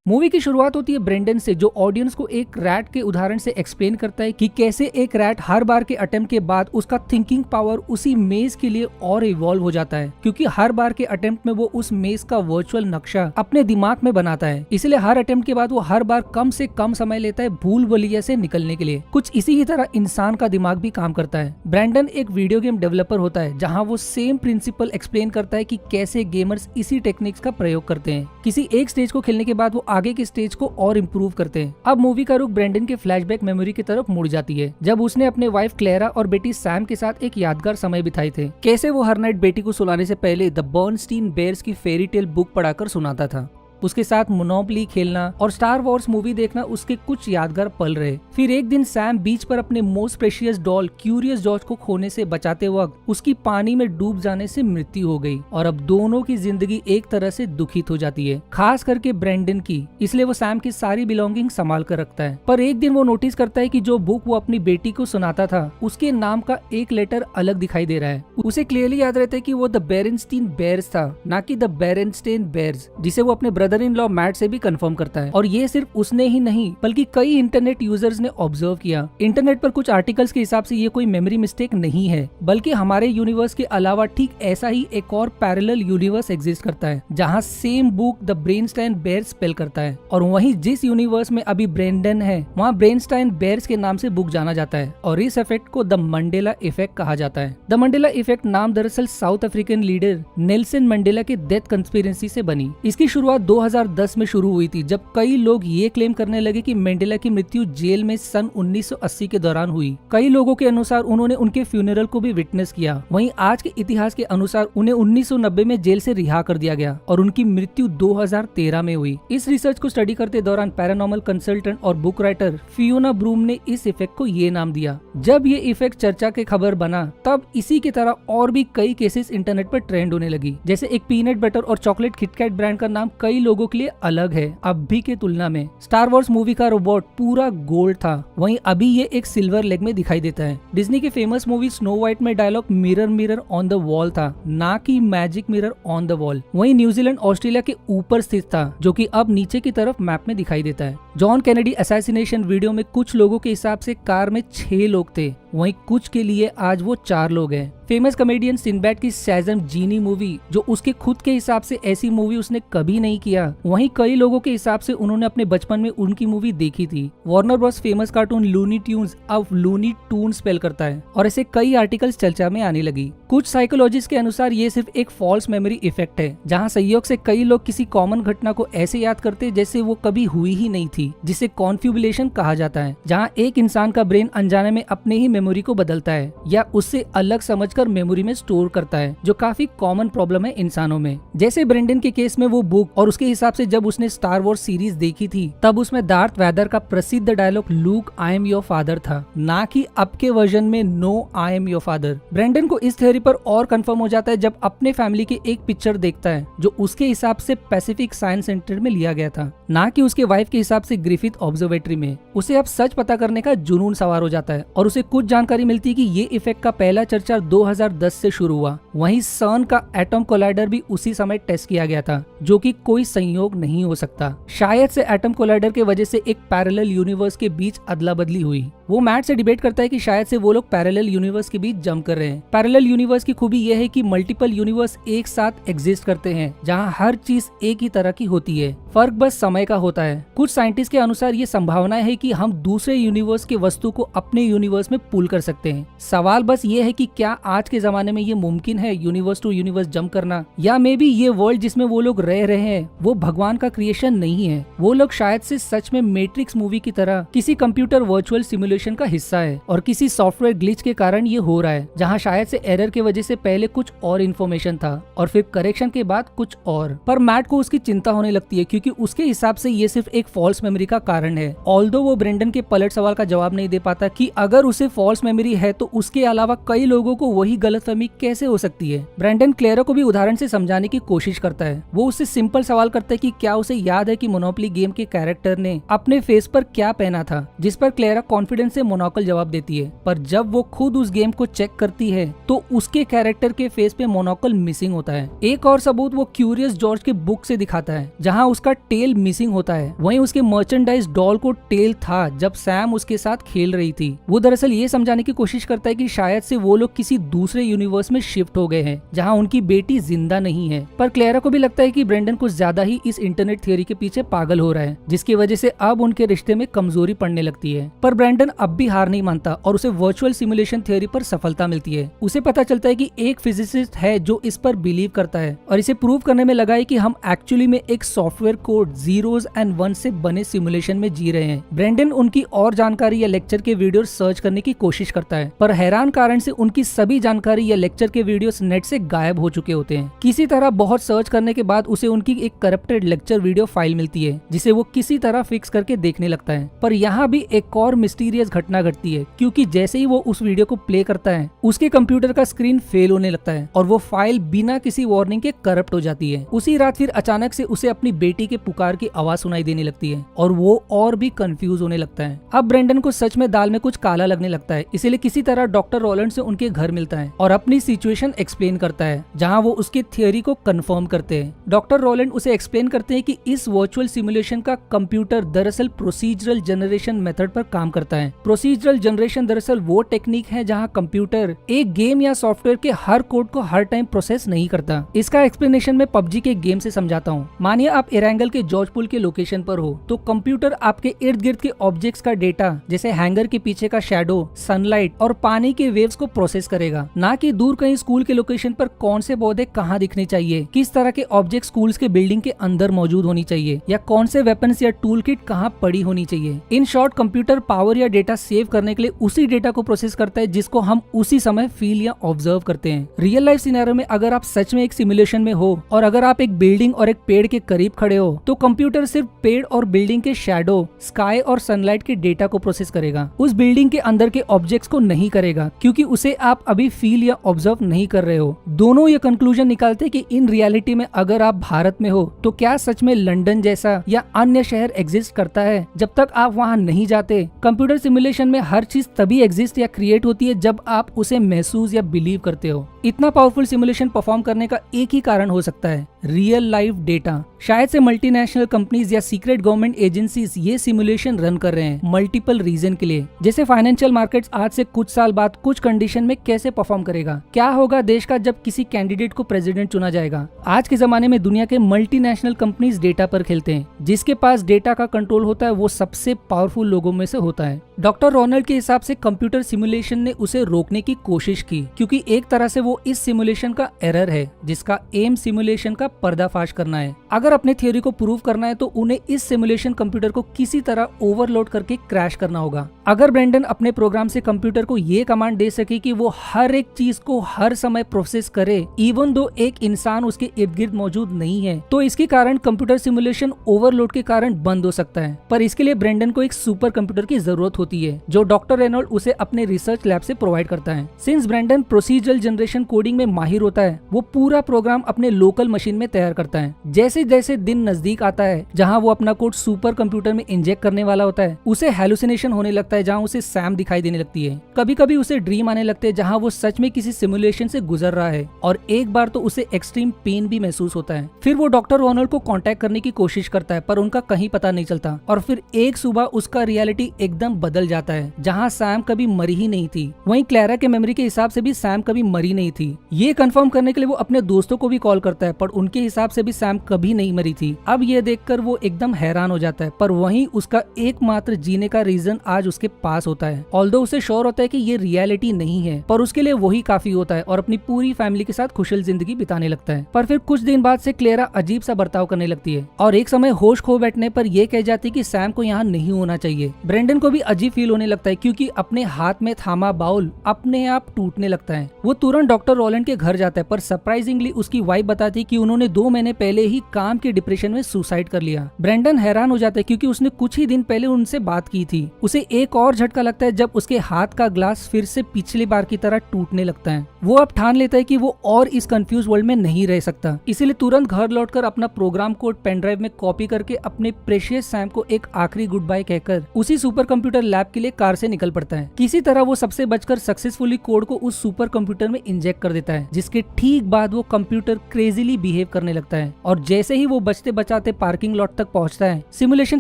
Movie की शुरुआत होती है ब्रेंडन से, जो ऑडियंस को एक रैट के उदाहरण से एक्सप्लेन करता है कि कैसे एक रैट हर बार के अटेम्प्ट के बाद उसका थिंकिंग पावर उसी मेज के लिए और इवॉल्व हो जाता है, क्योंकि हर बार के अटेम्प्ट में वो उस मेज का वर्चुअल नक्शा अपने दिमाग में बनाता है। इसलिए हर अटेम्प्ट के बाद वो हर बार कम से कम समय लेता है भूल भुलैया से निकलने के लिए। कुछ इसी की तरह इंसान का दिमाग भी काम करता है। ब्रेंडन एक वीडियो गेम डेवलपर होता है, जहाँ वो सेम प्रिंसिपल एक्सप्लेन करता है कि कैसे गेमर्स इसी टेक्निक्स का प्रयोग करते हैं। किसी एक स्टेज को खेलने के बाद वो आगे के स्टेज को और इम्प्रूव करते हैं। अब मूवी का रुख ब्रेंडन के फ्लैशबैक मेमोरी की तरफ मुड़ जाती है, जब उसने अपने वाइफ क्लेरा और बेटी सैम के साथ एक यादगार समय बिताए थे। कैसे वो हर नाइट बेटी को सुलाने से पहले द बर्नस्टीन बेयर्स की फेरी टेल बुक पढ़ाकर सुनाता था। उसके साथ मोनोपोली खेलना और स्टार वॉर्स मूवी देखना उसके कुछ यादगार पल रहे। फिर एक दिन सैम बीच पर अपने most precious doll curious George को खोने से बचाते वक्त उसकी पानी में डूब जाने से मृत्यु हो गई, और अब दोनों की जिंदगी एक तरह से दुखित हो जाती है, खास करके ब्रेंडन की। इसलिए वो सैम की सारी बिलोंगिंग संभाल कर रखता है। पर एक दिन वो नोटिस करता है कि जो बुक वो अपनी बेटी को सुनाता था उसके नाम का एक लेटर अलग दिखाई दे रहा है। उसे क्लियरली याद रहता है कि वो द बेरेनस्टीन बेयर्स था, ना कि द बेरेनस्टेन बेयर्स, जिसे वो अपने ब्रदर इन लॉ मैट से भी कंफर्म करता है। और ये सिर्फ उसने ही नहीं बल्कि कई इंटरनेट यूजर्स ने ऑब्जर्व किया। इंटरनेट पर कुछ आर्टिकल्स के हिसाब से ये कोई मेमोरी मिस्टेक नहीं है, बल्कि हमारे यूनिवर्स के अलावा ठीक ऐसा ही एक और पैरेलल यूनिवर्स एग्जिस्ट करता है, जहाँ same book the Berenstain Bears spell करता है। और वहीं जिस यूनिवर्स में अभी ब्रेंडन है, वहाँ ब्रेनस्टाइन बेयर्स के नाम से बुक जाना जाता है, और इस इफेक्ट को द मंडेला इफेक्ट कहा जाता है। द मंडेला इफेक्ट नाम दरअसल south African leader Nelson Mandela के डेथ कंस्पिरेसी से बनी। इसकी शुरुआत 2010 में शुरू हुई थी, जब कई लोग ये क्लेम करने लगे कि मंडेला की मृत्यु जेल में सन 1980 के दौरान हुई। कई लोगों के अनुसार उन्होंने उनके फ्यूनरल को भी विटनेस किया। वहीं आज के इतिहास के अनुसार उन्हें 1990 में जेल से रिहा कर दिया गया और उनकी मृत्यु 2013 में हुई। इस रिसर्च को स्टडी करते दौरान पैरानॉर्मल कंसल्टेंट और बुक राइटर फियोना ब्रूम ने इस इफेक्ट को ये नाम दिया। जब ये इफेक्ट चर्चा के खबर बना, तब इसी की तरह और भी कई केसेस इंटरनेट पर ट्रेंड होने लगी। जैसे एक पीनट बटर और चॉकलेट किटकैट ब्रांड का नाम कई लोगों के लिए अलग है अब भी के तुलना में। स्टार वॉर्स मूवी का रोबोट पूरा गोल्ड था, वहीं अभी ये एक सिल्वर लेग में दिखाई देता है। डिज्नी की फेमस मूवी स्नो व्हाइट में dialogue mirror mirror on the wall था, ना कि magic mirror on the wall. वहीं न्यूजीलैंड ऑस्ट्रेलिया के ऊपर स्थित था, जो कि अब नीचे की तरफ मैप में दिखाई देता है। जॉन कैनेडी असैसिनेशन वीडियो में कुछ लोगों के हिसाब से कार में 6 लोग थे, वहीं कुछ के लिए आज वो 4 लोग हैं। फेमस कॉमेडियन सिंबैड की शैज़म जीनी मूवी, जो उसके खुद के हिसाब से ऐसी मूवी उसने कभी नहीं किया, वहीं कई लोगों के हिसाब से उन्होंने अपने बचपन में उनकी मूवी देखी थी। Warner Bros famous cartoon Looney Tunes अब लूनी टून स्पेल करता है, और ऐसे कई आर्टिकल्स चर्चा में आने लगी। कुछ साइकोलॉजिस्ट के अनुसार ये सिर्फ एक फॉल्स मेमोरी इफेक्ट है, जहाँ संयोग से कई लोग किसी कॉमन घटना को ऐसे याद करते जैसे वो कभी हुई ही नहीं थी, जिसे कॉन्फ्यूबुलेशन कहा जाता है, जहाँ एक इंसान का ब्रेन अनजाने में अपने ही मेमोरी को बदलता है या उससे अलग समझकर मेमोरी में स्टोर करता है, जो काफी कॉमन प्रॉब्लम है इंसानों में। जैसे ब्रेंडन के केस में वो बुक और उसके हिसाब से जब उसने स्टार वॉर्स सीरीज देखी थी, तब उसमें डार्थ वैदर का प्रसिद्ध dialogue Luke I am your father था, ना कि अब के वर्जन में no I am your father. Brendan को इस थ्योरी पर और कंफर्म हो जाता है जब अपने फैमिली की एक पिक्चर देखता है, जो उसके हिसाब से पैसिफिक साइंस सेंटर में लिया गया था, ना कि उसके वाइफ के हिसाब से ग्रिफिथ ऑब्जर्वेटरी में। उसे अब सच पता करने का जुनून सवार हो जाता है, और उसे कुछ जानकारी मिलती है कि ये इफेक्ट का पहला चर्चा 2010 से शुरू हुआ। वहीं सन का एटम कोलाइडर भी उसी समय टेस्ट किया गया था, जो कि कोई संयोग नहीं हो सकता। शायद से एटम कोलाइडर के वजह से एक पैरेलल यूनिवर्स के बीच अदला बदली हुई। वो मैट से डिबेट करता है कि शायद से वो लोग पैरेलल यूनिवर्स के बीच जंप कर रहे हैं। पैरेलल यूनिवर्स की खूबी यह है कि मल्टीपल यूनिवर्स एक साथ एग्जिस्ट करते हैं, जहां हर चीज एक ही तरह की होती है, फर्क बस समय का होता है। कुछ साइंटिस्ट के अनुसार ये संभावना है कि हम दूसरे यूनिवर्स के वस्तु को अपने यूनिवर्स में पुल कर सकते हैं। सवाल बस ये है कि क्या आज के जमाने में ये मुमकिन है यूनिवर्स टू यूनिवर्स जंप करना, या मे बी ये वर्ल्ड जिसमें वो लोग रह रहे हैं वो भगवान का क्रिएशन नहीं है। वो लोग शायद से सच में मैट्रिक्स मूवी की तरह किसी कंप्यूटर वर्चुअल सिमुलेशन का हिस्सा है, और किसी सॉफ्टवेयर ग्लिच के कारण ये हो रहा है, जहाँ शायद से एरर के वजह से पहले कुछ और इन्फॉर्मेशन था और फिर करेक्शन के बाद कुछ और। पर मैट को उसकी चिंता होने लगती है, क्योंकि उसके हिसाब से ये सिर्फ एक फॉल्स मेमोरी का कारण है। ऑल्दो वो ब्रेंडन के पलट सवाल का जवाब नहीं दे पाता कि अगर उसे फॉल्स मेमोरी है तो उसके अलावा कई लोगों को वही गलतफहमी कैसे हो सकती है। ब्रैंडन क्लेरा को भी उदाहरण से समझाने की कोशिश करता है। वो उससे सिंपल सवाल करता है कि क्या उसे याद है कि मोनोपोली गेम के कैरेक्टर ने अपने फेस पर क्या पहना था, जिस पर क्लेरा कॉन्फिडेंस से मोनोकल जवाब देती है। पर जब वो खुद उस गेम को चेक करती है तो उसके कैरेक्टर के फेस पे मोनोकल मिसिंग होता है। एक और सबूत वो क्यूरियस जॉर्ज के बुक से दिखाता है, जहाँ उसका टेल मिसिंग होता है। वहीं उसके मर्चेंडाइज डॉल को टेल था जब सैम उसके साथ खेल रही थी। वो दरअसल ये समझाने की कोशिश करता है कि शायद से वो लोग किसी दूसरे यूनिवर्स में शिफ्ट हो गए हैं, जहाँ उनकी बेटी जिंदा नहीं है। पर क्लेरा को भी लगता है कि ब्रेंडन कुछ ज्यादा ही इस इंटरनेट थ्योरी के पीछे पागल हो रहा है, जिसकी वजह से अब उनके रिश्ते में कमजोरी पड़ने लगती है। पर ब्रेंडन अब भी हार नहीं मानता और उसे वर्चुअल सिमुलेशन थ्योरी पर सफलता मिलती है। उसे पता चलता है कि एक फिजिसिस्ट है जो इस पर बिलीव करता है और इसे प्रूव करने में लगा है कि हम एक्चुअली में एक software code zeros and one से बने सिमुलेशन में जी रहे हैं। ब्रेंडन उनकी और जानकारी या लेक्चर के वीडियो सर्च करने की कोशिश करता है, पर हैरान कारण से उनकी सभी जानकारी या लेक्चर के वीडियोस नेट से गायब हो चुके होते हैं। किसी तरह बहुत सर्च करने के बाद उसे उनकी एक करप्टेड लेक्चर वीडियो फाइल मिलती है, जिसे वो किसी तरह फिक्स करके देखने लगता है। पर यहाँ भी एक और मिस्टीरियस घटना घटती है, क्योंकि जैसे ही वो उस वीडियो को प्ले करता है उसके कंप्यूटर का स्क्रीन फेल होने लगता है और वो फाइल बिना किसी वार्निंग के करप्ट हो जाती है। उसी रात फिर अचानक से उसे अपनी बेटी के पुकार की आवाज सुनाई देने लगती है और वो और भी कंफ्यूज होने लगता है। अब ब्रेंडन को सच में दाल में कुछ काला लगने लगता है, इसीलिए किसी तरह डॉक्टर रॉलैंड से उनके घर मिलता है और अपनी सिचुएशन एक्सप्लेन करता है, जहाँ वो उसकी थ्योरी को कंफर्म करते हैं। डॉक्टर रॉलैंड उसे एक्सप्लेन करते हैं कि इस वर्चुअल सिमुलेशन का कंप्यूटर दरअसल प्रोसीजरल जनरेशन मेथड पर काम करता है। प्रोसीजरल जनरेशन दरअसल वो टेक्निक है जहाँ कंप्यूटर एक गेम या सॉफ्टवेयर के हर कोड को हर टाइम प्रोसेस नहीं करता। इसका एक्सप्लेनेशन मैं पबजी के गेम से समझाता हूँ। मानिए आप एरेंगल के जॉर्ज पुल के लोकेशन पर हो, तो कंप्यूटर आपके इर्द गिर्द के ऑब्जेक्ट्स का डेटा जैसे हैंगर के पीछे का शैडो, सनलाइट और पानी के वेव्स को प्रोसेस करेगा, ना कि दूर कहीं स्कूल के लोकेशन पर कौन से पौधे कहाँ दिखने चाहिए, किस तरह के ऑब्जेक्ट स्कूल्स के बिल्डिंग के अंदर मौजूद होनी चाहिए, या कौन से वेपन्स या टूल किट कहाँ पड़ी होनी चाहिए। इन शॉर्ट कंप्यूटर पावर या डेटा सेव करने के लिए उसी डेटा को प्रोसेस करता है जिसको हम उसी समय फील या ऑब्जर्व करते हैं। रियल लाइफ सिनेरियो में अगर आप सच में एक सिमुलेशन में हो और अगर आप एक बिल्डिंग और एक पेड़ के करीब खड़े हो, तो कंप्यूटर सिर्फ पेड़ और बिल्डिंग के शैडो, स्काई और सनलाइट के डेटा को प्रोसेस करेगा, उस बिल्डिंग के अंदर के ऑब्जेक्ट्स को नहीं करेगा, क्योंकि उसे आप अभी फील या ऑब्जर्व नहीं कर रहे हो। दोनों ये कंक्लूजन निकालते कि इन रियलिटी में अगर आप भारत में हो तो क्या सच में लंदन जैसा या अन्य शहर एग्जिस्ट करता है। जब तक आप वहाँ नहीं जाते, कंप्यूटर सिमुलेशन में हर चीज तभी एग्जिस्ट या क्रिएट होती है जब आप उसे महसूस या बिलीव करते हो। इतना पावरफुल सिमुलेशन परफॉर्म करने का एक ही कारण हो सकता है, रियल लाइफ डेटा। शायद से मल्टीनेशनल कंपनीज या सीक्रेट गवर्नमेंट एजेंसीज ये सिमुलेशन रन कर रहे हैं मल्टीपल रीजन के लिए। जैसे फाइनेंशियल मार्केट्स आज से कुछ साल बाद कुछ कंडीशन में कैसे परफॉर्म करेगा, क्या होगा देश का जब किसी कैंडिडेट को प्रेसिडेंट चुना जाएगा। आज के जमाने में दुनिया के मल्टीनेशनल कंपनीज डेटा पर खेलते हैं। जिसके पास डेटा का कंट्रोल होता है वो सबसे पावरफुल लोगों में से होता है। डॉक्टर रोनाल्ड के हिसाब से कंप्यूटर सिमुलेशन ने उसे रोकने की कोशिश की, क्योंकि एक तरह से वो इस सिमुलेशन का एरर है जिसका एम सिमुलेशन का पर्दाफाश करना है। अगर अपने थ्योरी को प्रूव करना है तो उन्हें इस सिमुलेशन कंप्यूटर को किसी तरह ओवरलोड करके क्रैश करना होगा। अगर ब्रेंडन अपने प्रोग्राम से कंप्यूटर को ये कमांड दे सके कि वो हर एक चीज को हर समय प्रोसेस करे, इवन दो एक इंसान उसके इर्द गिर्द मौजूद नहीं है, तो इसके कारण कंप्यूटर सिमुलेशन ओवरलोड के कारण बंद हो सकता है। पर इसके लिए ब्रेंडन को एक सुपर कंप्यूटर की जरूरत होती है, जो डॉक्टर रेनॉल्ड उसे अपने रिसर्च लैब से प्रोवाइड करता है। Since Brendan procedural generation coding में माहिर होता है, वो पूरा प्रोग्राम अपने लोकल मशीन में तैयार करता है। जैसे जैसे दिन नजदीक आता है जहाँ वो अपना कोड सुपर कंप्यूटर में इंजेक्ट करने वाला होता है, उसे हेलुसिनेशन होने लगता है जहाँ उसे सैम दिखाई देने लगती है। कभी कभी उसे ड्रीम आने लगते हैं जहाँ वो सच में किसी सिमुलेशन से गुजर रहा है, और एक बार तो उसे एक्सट्रीम पेन भी महसूस होता है। फिर वो डॉक्टर रोनाल्ड को कांटेक्ट करने की कोशिश करता है, पर उनका कहीं पता नहीं चलता। और फिर एक सुबह उसका रियलिटी एकदम बदल जाता है, जहाँ सैम कभी मरी ही नहीं थी। वहीं क्लेरा के मेमोरी के हिसाब से भी सैम कभी मरी नहीं थी। ये कंफर्म करने के लिए वो अपने दोस्तों को भी कॉल करता है, पर उनके हिसाब से भी सैम कभी नहीं मरी थी। अब ये देखकर वो एकदम हैरान हो जाता है, पर वहीं उसका एकमात्र जीने का रीजन आज उसके पास होता है। ऑल्दो उसे श्योर होता है कि ये रियलिटी नहीं है, पर उसके लिए वही काफी होता है और अपनी पूरी फैमिली के साथ खुशहाल जिंदगी बिताने लगता है। पर फिर कुछ दिन बाद से क्लेरा अजीब सा बर्ताव करने लगती है और एक समय होश खो बैठने पर यह कह जाती है कि सैम को यहाँ नहीं होना चाहिए। ब्रेंडन को भी अजीब फील होने लगता है, क्योंकि अपने हाथ में थामा बाउल अपने आप टूटने लगता है। वो तुरंत डॉक्टर रोलैंड के घर जाता है, पर सरप्राइजिंगली उसकी वाइफ बताती है कि उन्होंने 2 महीने पहले ही काम के डिप्रेशन में सुसाइड कर लिया। ब्रेंडन हैरान हो जाता है क्योंकि उसने कुछ ही दिन पहले उनसे बात की थी। उसे एक और झटका लगता है जब उसके हाथ का ग्लास फिर से पिछली बार की तरह टूटने लगता है। वो अब ठान लेता है कि वो और इस कंफ्यूज वर्ल्ड में नहीं रह सकता, इसीलिए तुरंत घर लौटकर अपना प्रोग्राम कोड पेन ड्राइव में कॉपी करके अपने प्रेशियस सैम को एक आखिरी गुड बाय कहकर उसी सुपर कंप्यूटर लैब के लिए कार से निकल पड़ता है। किसी तरह वो सबसे बचकर सक्सेसफुली कोड को उस सुपर कंप्यूटर में इंजेक्ट कर देता है, जिसके ठीक बाद वो कंप्यूटर क्रेजीली बिहेव करने लगता है और जैसे ही वो बचते बचाते पार्किंग लॉट तक पहुंचता है, सिमुलेशन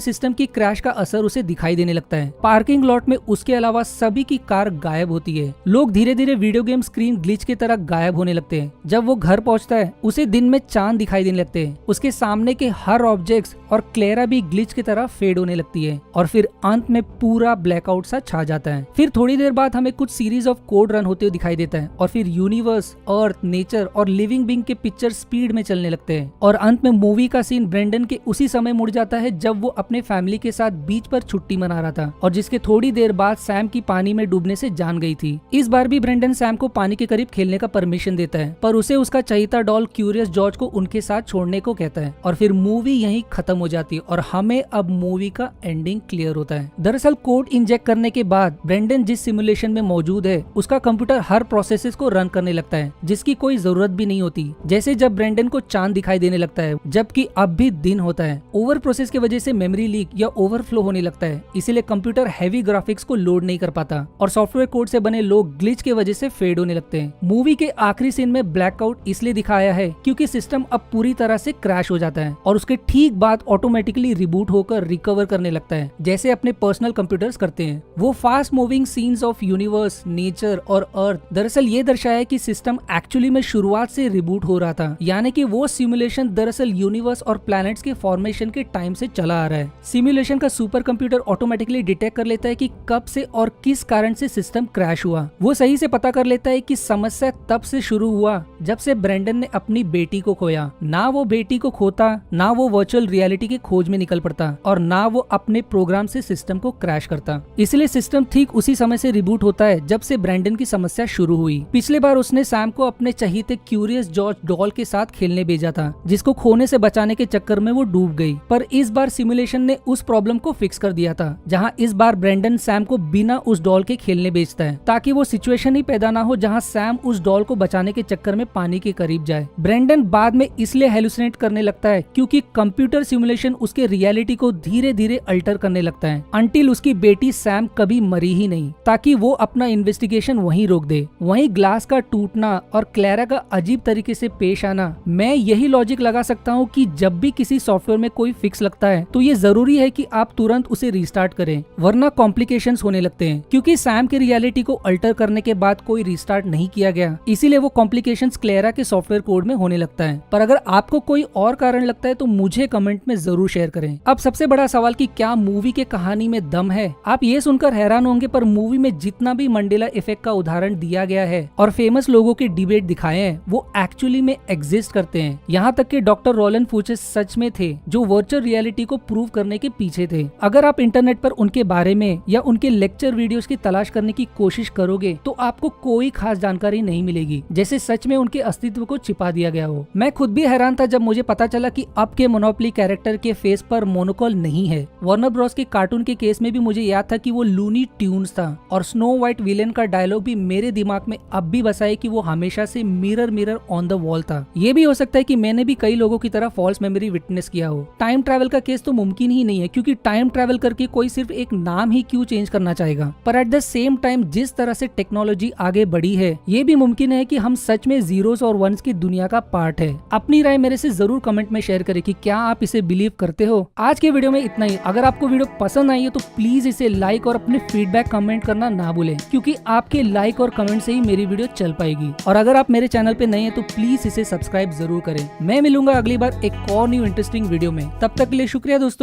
सिस्टम की क्रैश का असर उसे दिखाई देने लगता है। पार्किंग लॉट में उसके अलावा सभी की कार गायब होती है। लोग धीरे धीरे वीडियो गेम स्क्रीन ग्लिच की तरह गायब होने लगते हैं। जब वो घर पहुंचता है उसे दिन में चांद दिखाई देने लगते हैं। उसके सामने के हर ऑब्जेक्ट्स और क्लेरा भी ग्लिच की तरह फेड होने लगती है और फिर अंत में पूरा ब्लैकआउट सा छा जाता है। फिर थोड़ी देर बाद हमें कुछ सीरीज ऑफ कोड रन होते हुए दिखाई देता है और फिर यूनिवर्स, अर्थ, नेचर और लिविंग बीइंग के पिक्चर स्पीड में चलने लगते हैं और अंत में मूवी का सीन ब्रेंडन के उसी समय मुड़ जाता है जब वो अपने फैमिली के साथ बीच पर छुट्टी मना रहा था और जिसके थोड़ी देर बाद सैम की पानी में डूबने से जान गई थी। इस बार भी ब्रेंडन सैम को पानी के करीब खेलने का परमिशन देता है, पर उसे उसका चहीता डॉल क्यूरियस जॉर्ज को उनके साथ छोड़ने को कहता है और फिर मूवी यहीं खत्म हो जाती है और हमें अब मूवी का एंडिंग क्लियर होता है। दरअसल कोड इंजेक्ट करने के बाद ब्रेंडन जिस सिमुलेशन में मौजूद है उसका कंप्यूटर हर प्रोसेसेस को रन करने लगता है जिसकी कोई जरूरत भी नहीं होती, जैसे जब ब्रेंडन को चांद दिखाई देने लगता है जबकि अब भी दिन होता है। ओवर प्रोसेस की वजह से मेमोरी लीक या ओवरफ्लो होने लगता है, इसीलिए कंप्यूटर हैवी ग्राफिक्स को लोड नहीं कर पाता और सॉफ्टवेयर कोड से बने लोग ग्लिच के वजह से फेड होने लगते हैं। मूवी के आखिरी सीन में ब्लैकआउट इसलिए दिखाया है क्योंकि सिस्टम अब पूरी तरह से क्रैश हो जाता है और उसके ठीक बाद ऑटोमेटिकली रिबूट होकर रिकवर करने लगता है जैसे अपने पर्सनल कंप्यूटर्स करते हैं। वो fast moving scenes of universe, nature और अर्थ दरअसल ये दर्शाया कि सिस्टम एक्चुअली में शुरुआत से रिबूट हो रहा था, यानी कि वो सिमुलेशन दरअसल यूनिवर्स और प्लैनेट्स के फॉर्मेशन के टाइम से चला आ रहा है। सिमुलेशन का सुपर कंप्यूटर ऑटोमेटिकली डिटेक्ट कर लेता है कि कब से और किस कारण से सिस्टम क्रैश हुआ। वो सही से पता कर लेता है कि समस्या तब से शुरू हुआ जब से ब्रेंडन ने अपनी बेटी को खोया। ना वो बेटी को खोता, ना वो वर्चुअल रियलिटी की खोज में निकल पड़ता और ना वो अपने प्रोग्राम से सिस्टम को क्रैश करता। इसलिए सिस्टम ठीक उसी समय से रिबूट होता है जब से ब्रेंडन की समस्या शुरू हुई। पिछले बार उसने सैम को अपने चहीते क्यूरियस जॉर्ज डॉल के साथ खेलने भेजा था जिसको खोने से बचाने के चक्कर में वो डूब गई, पर इस बार सिमुलेशन ने उस प्रॉब्लम को फिक्स कर दिया था जहां इस बार ब्रेंडन सैम को बिना उस डॉल के खेलने भेजता है ताकि वो सिचुएशन ही पैदा ना हो जहां सैम उस डॉल को बचाने के चक्कर में पानी के करीब जाए। ब्रेंडन बाद में इसलिए हेलुसिनेट करने लगता है क्योंकि कंप्यूटर सिमुलेशन उसके रियलिटी को धीरे धीरे अल्टर करने लगता है अंटिल उसकी बेटी सैम कभी मरी ही नहीं, ताकि वो अपना इन्वेस्टिगेशन वहीं रोक दे। वहीं ग्लास का टूटना और क्लैरा का अजीब तरीके से पेश आना, मैं यही लॉजिक लगा सकता हूँ कि जब भी किसी सॉफ्टवेयर में कोई फिक्स लगता है तो ये जरूरी है कि आप तुरंत उसे रिस्टार्ट करें, वरना कॉम्प्लिकेशंस होने लगते हैं। क्योंकि सैम की रियलिटी को अल्टर करने के बाद कोई रिस्टार्ट नहीं किया गया, इसीलिए वो कॉम्प्लिकेशंस क्लैरा के सॉफ्टवेयर कोड में होने लगता है। पर अगर आपको कोई और कारण लगता है तो मुझे कमेंट में जरूर शेयर करें। अब सबसे बड़ा सवाल कि क्या मूवी के कहानी में दम है? आप ये सुनकर हैरान होंगे, पर मूवी में जितना भी मंडेला इफेक्ट का उदाहरण दिया गया है और फेमस लोगों के डिबेट दिखाए हैं वो एक्चुअली में एग्जिस्ट करते हैं। यहाँ तक कि डॉक्टर रोलन फुचेस सच में थे जो वर्चुअल रियलिटी को प्रूव करने के पीछे थे। अगर आप इंटरनेट पर उनके बारे में या उनके लेक्चर वीडियोस की तलाश करने की कोशिश करोगे तो आपको कोई खास जानकारी नहीं मिलेगी, जैसे सच में उनके अस्तित्व को छिपा दिया गया हो। मैं खुद भी हैरान था जब मुझे पता चला कि अब के मोनोपोली कैरेक्टर के फेस पर मोनोकॉल नहीं है। वार्नर ब्रॉस के कार्टून के केस में भी मुझे याद था कि वो लूनी ट्यून्स था और स्नो व्हाइट विलेन का डायलॉग भी मेरे दिमाग में अब भी बसा है कि वो हमेशा से mirror mirror on the wall था। ये भी हो सकता है कि मैंने भी कई लोगों की तरह फॉल्स मेमोरी विटनेस किया हो। टाइम ट्रैवल का केस तो मुमकिन ही नहीं है क्योंकि टाइम ट्रैवल करके कोई सिर्फ एक नाम ही क्यों चेंज करना चाहेगा। पर एट द सेम टाइम जिस तरह से टेक्नोलॉजी आगे बढ़ी है ये भी मुमकिन है कि हम सच में जीरोस और वंस की दुनिया का पार्ट है। अपनी राय मेरे से जरूर कमेंट में शेयर करें कि क्या आप इसे बिलीव करते हो। आज के वीडियो में इतना ही। अगर आपको वीडियो पसंद आई है तो प्लीज इसे लाइक और अपने फीडबैक कमेंट करना ना भूलें, क्योंकि आपके लाइक और कमेंट से ही मेरी वीडियो चल पाएगी। और अगर आप मेरे चैनल पे नए हैं तो प्लीज इसे सब्सक्राइब जरूर करें। मैं मिलूंगा अगली बार एक और न्यू इंटरेस्टिंग वीडियो में। तब तक के लिए शुक्रिया दोस्तों।